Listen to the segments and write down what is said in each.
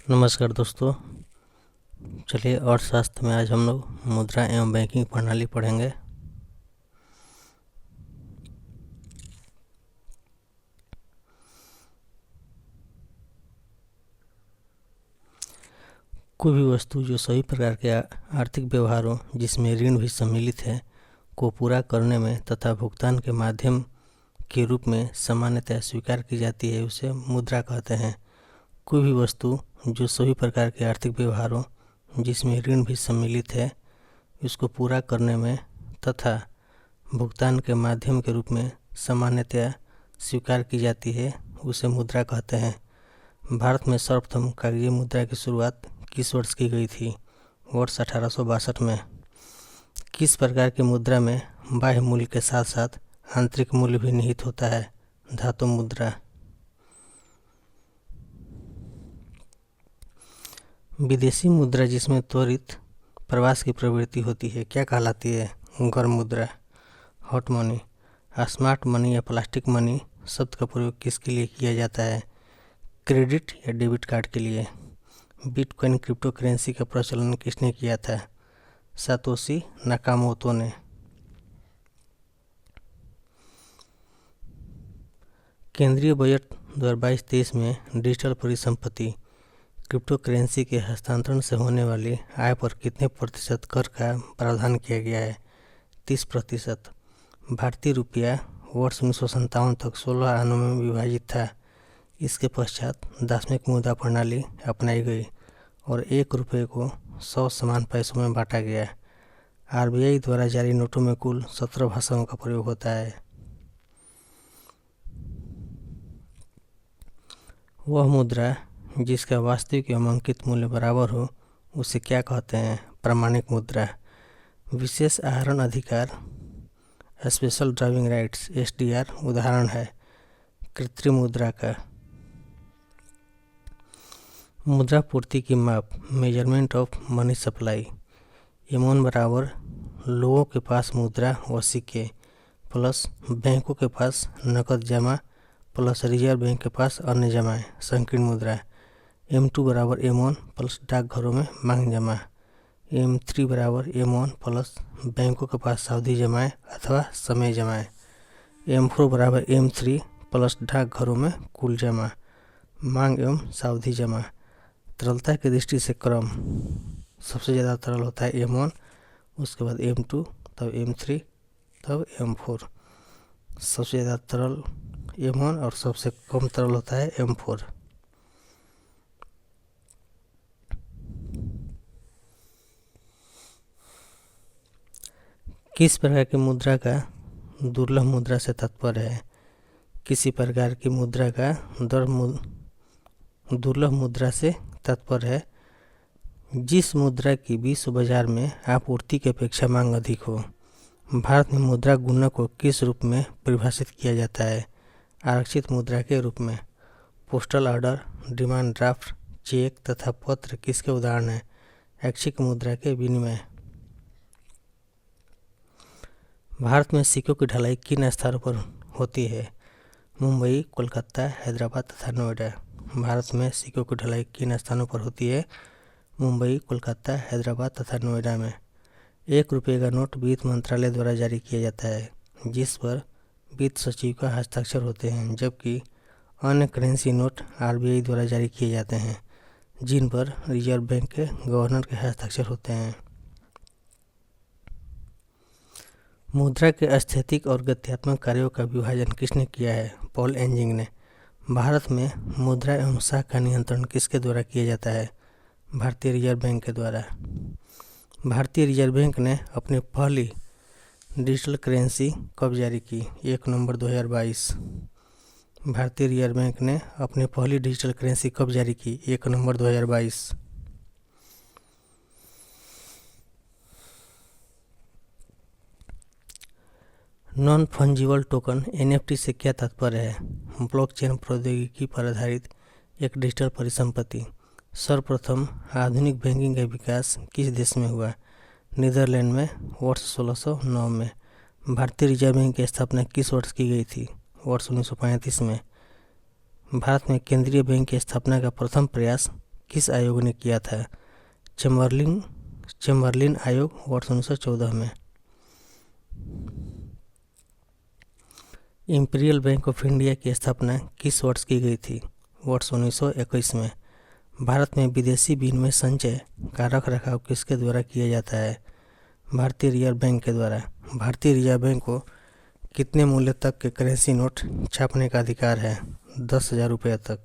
नमस्कार दोस्तों, चलिए अर्थशास्त्र में आज हम लोग मुद्रा एवं बैंकिंग प्रणाली पढ़ेंगे। कोई भी वस्तु जो सभी प्रकार के आर्थिक व्यवहारों जिसमें ऋण भी सम्मिलित है को पूरा करने में तथा भुगतान के माध्यम के रूप में सामान्यतः स्वीकार की जाती है, उसे मुद्रा कहते हैं। कोई भी वस्तु जो सभी प्रकार के आर्थिक व्यवहारों जिसमें ऋण भी सम्मिलित है उसको पूरा करने में तथा भुगतान के माध्यम के रूप में सामान्यतया स्वीकार की जाती है, उसे मुद्रा कहते हैं। भारत में सर्वप्रथम कागजी मुद्रा की शुरुआत किस वर्ष की गई थी? वर्ष 1862 में। किस प्रकार की मुद्रा में बाह्य मूल्य के साथ साथ आंतरिक मूल्य भी निहित होता है? धातु मुद्रा। विदेशी मुद्रा जिसमें त्वरित प्रवास की प्रवृत्ति होती है क्या कहलाती है? गर्म मुद्रा, हॉट मनी। स्मार्ट मनी या प्लास्टिक मनी शब्द का प्रयोग किसके लिए किया जाता है? क्रेडिट या डेबिट कार्ड के लिए। बिटकॉइन क्रिप्टो करेंसी का प्रचलन किसने किया था? सातोशी नाकामोतो ने। केंद्रीय बजट 2022-23 में डिजिटल परिसंपत्ति क्रिप्टो करेंसी के हस्तांतरण से होने वाली आय पर कितने प्रतिशत कर का प्रावधान किया गया है? 30%। भारतीय रुपया वर्ष 1957 तक 16 आनों में विभाजित था। इसके पश्चात दार्शनिक मुद्रा प्रणाली अपनाई गई और 1 रुपये को 100 समान पैसों में बांटा गया। आरबीआई द्वारा जारी नोटों में कुल 17 भाषाओं का प्रयोग होता है। वह मुद्रा जिसका वास्तविक एवं अंकित मूल्य बराबर हो उसे क्या कहते हैं? प्रामाणिक मुद्रा। विशेष आहरण अधिकार स्पेशल ड्राइविंग राइट्स एसडीआर उदाहरण है कृत्रिम मुद्रा का। मुद्रा पूर्ति की माप मेजरमेंट ऑफ मनी सप्लाई। एमोन बराबर लोगों के पास मुद्रा व सिक्के प्लस बैंकों के पास नकद जमा प्लस रिजर्व बैंक के पास अन्य जमाएं संकीर्ण मुद्रा। M2 बराबर एमोन प्लस डाकघरों में मांग जमा। M3 बराबर एमोन प्लस बैंकों के पास सावधि जमाएं अथवा समय जमाएं। M4 बराबर M3 प्लस डाकघरों में कुल जमा मांग एवं सावधि जमा। तरलता की दृष्टि से क्रम सबसे ज़्यादा तरल होता है M1, उसके बाद M2, तब M3, तब M4। सबसे ज़्यादा तरल M1 और सबसे कम तरल होता है M4। किस प्रकार की मुद्रा का दुर्लभ मुद्रा से तात्पर्य है? किसी प्रकार की मुद्रा का दुर्लभ मुद्रा से तात्पर्य है जिस मुद्रा की विश्व बाजार में आपूर्ति की अपेक्षा मांग अधिक हो। भारत में मुद्रा गुणक को किस रूप में परिभाषित किया जाता है? आरक्षित मुद्रा के रूप में। Postal order, demand draft, cheque तथा पत्र किसके उदाहरण हैं? ऐच्छिक मुद्रा के विनिमय। भारत में सिक्कों की ढलाई किन स्थानों पर होती है? मुंबई, कोलकाता, हैदराबाद तथा नोएडा। भारत में सिक्कों की ढलाई किन स्थानों पर होती है? मुंबई, कोलकाता, हैदराबाद तथा नोएडा में। 1 रुपये का नोट वित्त मंत्रालय द्वारा जारी किया जाता है जिस पर वित्त सचिव का हस्ताक्षर होते हैं, जबकि अन्य करेंसी नोट आरबीआई द्वारा जारी किए जाते हैं जिन पर रिजर्व बैंक के गवर्नर के हस्ताक्षर होते हैं। मुद्रा के स्थैतिक और गत्यात्मक कार्यों का विभाजन किसने किया है? पॉल एंजिंग ने। भारत में मुद्रा एवं शाख का नियंत्रण किसके द्वारा किया जाता है? भारतीय रिजर्व बैंक के द्वारा। भारतीय रिजर्व बैंक ने अपनी पहली डिजिटल करेंसी कब जारी की? 1 नवंबर 2022। भारतीय रिजर्व बैंक ने अपनी पहली डिजिटल करेंसी कब जारी की? 1 नवंबर 2022। नॉन फंजिबल टोकन NFT से क्या तात्पर्य है? ब्लॉकचेन प्रौद्योगिकी पर आधारित एक डिजिटल परिसंपत्ति। सर्वप्रथम आधुनिक बैंकिंग का विकास किस देश में हुआ? नीदरलैंड में वर्ष 1609 में। भारतीय रिजर्व बैंक की स्थापना किस वर्ष की गई थी? वर्ष 1935 में। भारत में केंद्रीय बैंक की स्थापना का प्रथम प्रयास किस आयोग ने किया था? चेम्बरलिन आयोग वर्ष 1914 में। इंपीरियल बैंक ऑफ इंडिया की स्थापना किस वर्ष की गई थी? वर्ष 1921 में। भारत में विदेशी विनिमय संचय का रख रखाव किसके द्वारा किया जाता है? भारतीय रिजर्व बैंक के द्वारा। भारतीय रिजर्व बैंक को कितने मूल्य तक के करेंसी नोट छापने का अधिकार है? 10,000 रुपये तक।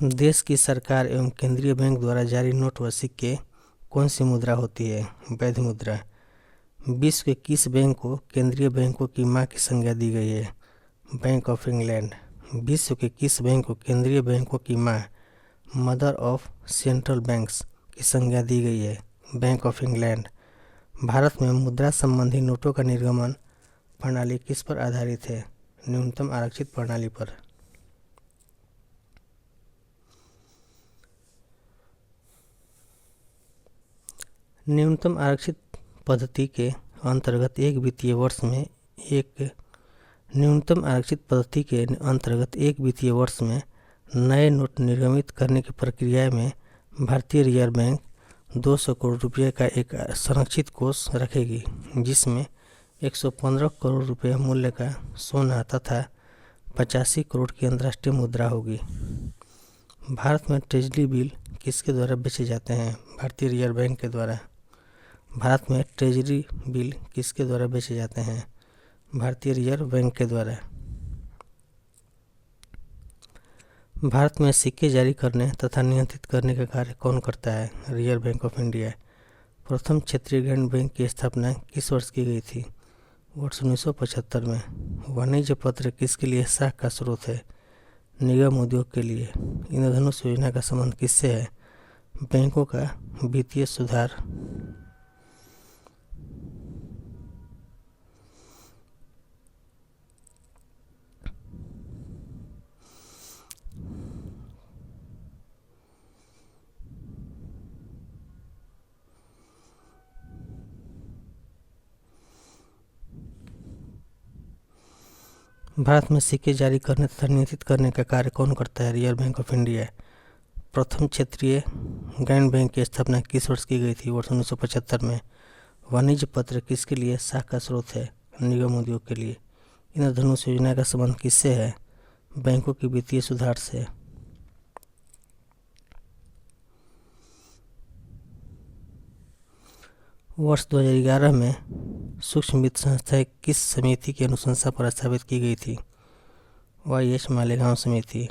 देश की सरकार एवं केंद्रीय बैंक द्वारा जारी नोट व सिक्के कौन सी मुद्रा होती है? वैध मुद्रा। विश्व के किस बैंक को केंद्रीय बैंकों की मां की संज्ञा दी गई है? Bank of England. विश्व के किस बैंक को केंद्रीय बैंकों की मां, मदर ऑफ सेंट्रल बैंक्स की संज्ञा दी गई है? Bank of England. भारत में मुद्रा संबंधी नोटों का निर्गमन प्रणाली किस पर आधारित है? न्यूनतम आरक्षित प्रणाली पर। न्यूनतम आरक्षित पद्धति के अंतर्गत एक वित्तीय वर्ष में नए नोट निर्गमित करने की प्रक्रिया में भारतीय रिजर्व बैंक 200 करोड़ रुपये का एक संरक्षित कोष रखेगी, जिसमें 115 करोड़ रुपये मूल्य का सोना तथा 85 करोड़ की अंतर्राष्ट्रीय मुद्रा होगी। भारत में ट्रेजरी बिल किसके द्वारा बेचे जाते हैं? भारतीय रिजर्व बैंक के द्वारा। भारत में ट्रेजरी बिल किसके द्वारा बेचे जाते हैं? भारतीय रिजर्व बैंक के द्वारा। भारत में सिक्के जारी करने तथा नियंत्रित करने का कार्य कौन करता है? Reserve bank of India. प्रथम क्षेत्रीय ग्रामीण बैंक की स्थापना किस वर्ष की गई थी? वर्ष 1975 में। वाणिज्य पत्र किसके लिए साख का स्रोत है? निगम उद्योग के लिए। इंद्रधनुष योजना का संबंध किससे है? बैंकों का वित्तीय सुधार। भारत में सिक्के जारी करने तथा नियंत्रित करने का कार्य कौन करता है? Reserve bank of India. प्रथम क्षेत्रीय ग्रामीण बैंक की स्थापना किस वर्ष की गई थी? वर्ष 1975 में। वाणिज्य पत्र किसके लिए साख का स्रोत है? निगम उद्योग के लिए। इंद्रधनुष योजना का संबंध किससे है? बैंकों की वित्तीय सुधार से। वर्ष 2011 में सूक्ष्म वित्त संस्था किस समिति की अनुशंसा पर स्थापित की गई थी? YS मालेगांव समिति।